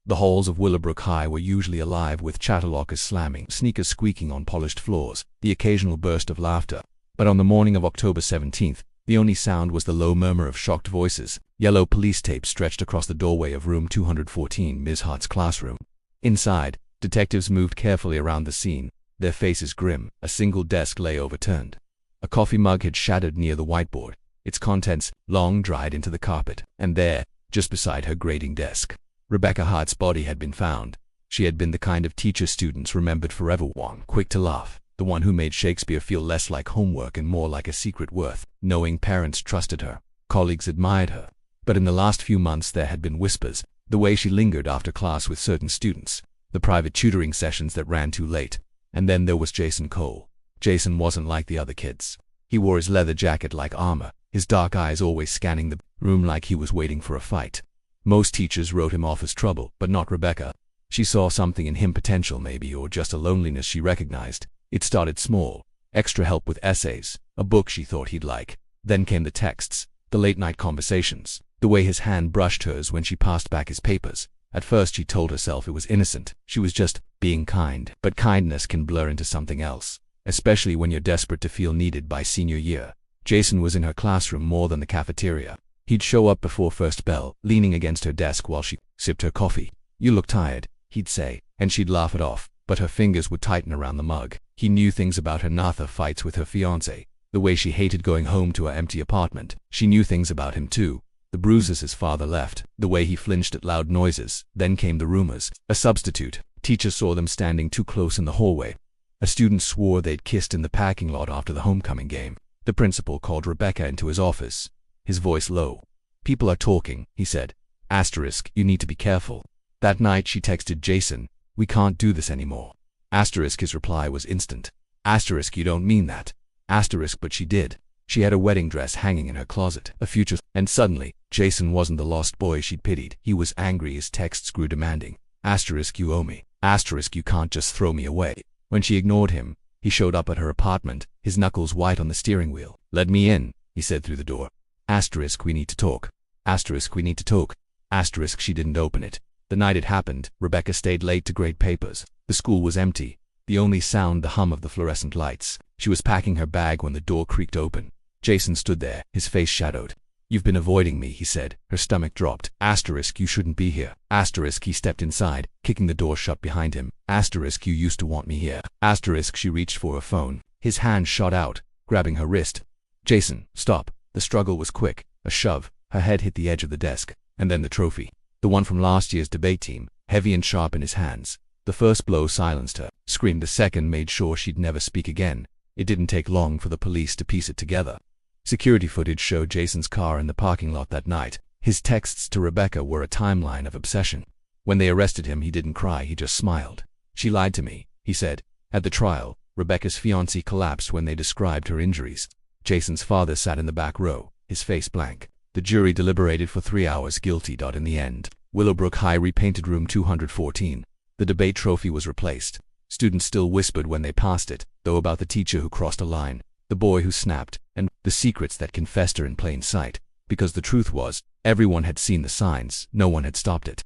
The halls of Willowbrook High were usually alive with chatterlockers slamming, sneakers squeaking on polished floors, the occasional burst of laughter. But on the morning of October 17th, the only sound was the low murmur of shocked voices. Yellow police tape stretched across the doorway of room 214, Ms. Hart's classroom. Inside, detectives moved carefully around the scene, their faces grim. A single desk lay overturned. A coffee mug had shattered near the whiteboard, its contents long dried into the carpet. And there, just beside her grading desk, Rebecca Hart's body had been found. She had been the kind of teacher students remembered forever, one quick to laugh, the one who made Shakespeare feel less like homework and more like a secret worth. Knowing parents trusted her, colleagues admired her. But in the last few months there had been whispers, the way she lingered after class with certain students, the private tutoring sessions that ran too late. And then there was Jason Cole. Jason wasn't like the other kids. He wore his leather jacket like armor, his dark eyes always scanning the room like he was waiting for a fight. Most teachers wrote him off as trouble, but not Rebecca. She saw something in him, potential maybe, or just a loneliness she recognized. It started small. Extra help with essays, a book she thought he'd like. Then came the texts, the late-night conversations, the way his hand brushed hers when she passed back his papers. At first she told herself it was innocent. She was just being kind. But kindness can blur into something else, especially when you're desperate to feel needed. By senior year, Jason was in her classroom more than the cafeteria. He'd show up before first bell, leaning against her desk while she sipped her coffee. "You look tired," he'd say, and she'd laugh it off, but her fingers would tighten around the mug. He knew things about her Natha fights with her fiancé, the way she hated going home to her empty apartment. She knew things about him too, the bruises his father left, the way he flinched at loud noises. Then came the rumors. A substitute teacher saw them standing too close in the hallway. A student swore they'd kissed in the parking lot after the homecoming game. The principal called Rebecca into his office, his voice low. "People are talking," he said. Asterisk, "You need to be careful." That night she texted Jason, "We can't do this anymore." Asterisk, his reply was instant. Asterisk, "You don't mean that." Asterisk, "But she did." She had a wedding dress hanging in her closet, a future. And suddenly, Jason wasn't the lost boy she'd pitied. He was angry. His texts grew demanding. Asterisk, "You owe me." Asterisk, "You can't just throw me away." When she ignored him, he showed up at her apartment, his knuckles white on the steering wheel. "Let me in," he said through the door. Asterisk, "We need to talk." Asterisk, "We need to talk." Asterisk, she didn't open it. The night it happened, Rebecca stayed late to grade papers. The school was empty, the only sound the hum of the fluorescent lights. She was packing her bag when the door creaked open. Jason stood there, his face shadowed. "You've been avoiding me," he said. Her stomach dropped. Asterisk, "You shouldn't be here." Asterisk, he stepped inside, kicking the door shut behind him. Asterisk, "You used to want me here." Asterisk, she reached for her phone. His hand shot out, grabbing her wrist. "Jason, stop." The struggle was quick. A shove, her head hit the edge of the desk, and then the trophy. The one from last year's debate team, heavy and sharp in his hands. The first blow silenced her. Scream. The second made sure she'd never speak again. It didn't take long for the police to piece it together. Security footage showed Jason's car in the parking lot that night. His texts to Rebecca were a timeline of obsession. When they arrested him, he didn't cry, he just smiled. "She lied to me," he said. At the trial, Rebecca's fiancé collapsed when they described her injuries. Jason's father sat in the back row, his face blank. The jury deliberated for 3 hours, guilty. In the end, Willowbrook High repainted room 214. The debate trophy was replaced. Students still whispered when they passed it, though, about the teacher who crossed a line, the boy who snapped, and the secrets that can fester in plain sight. Because the truth was, everyone had seen the signs, no one had stopped it.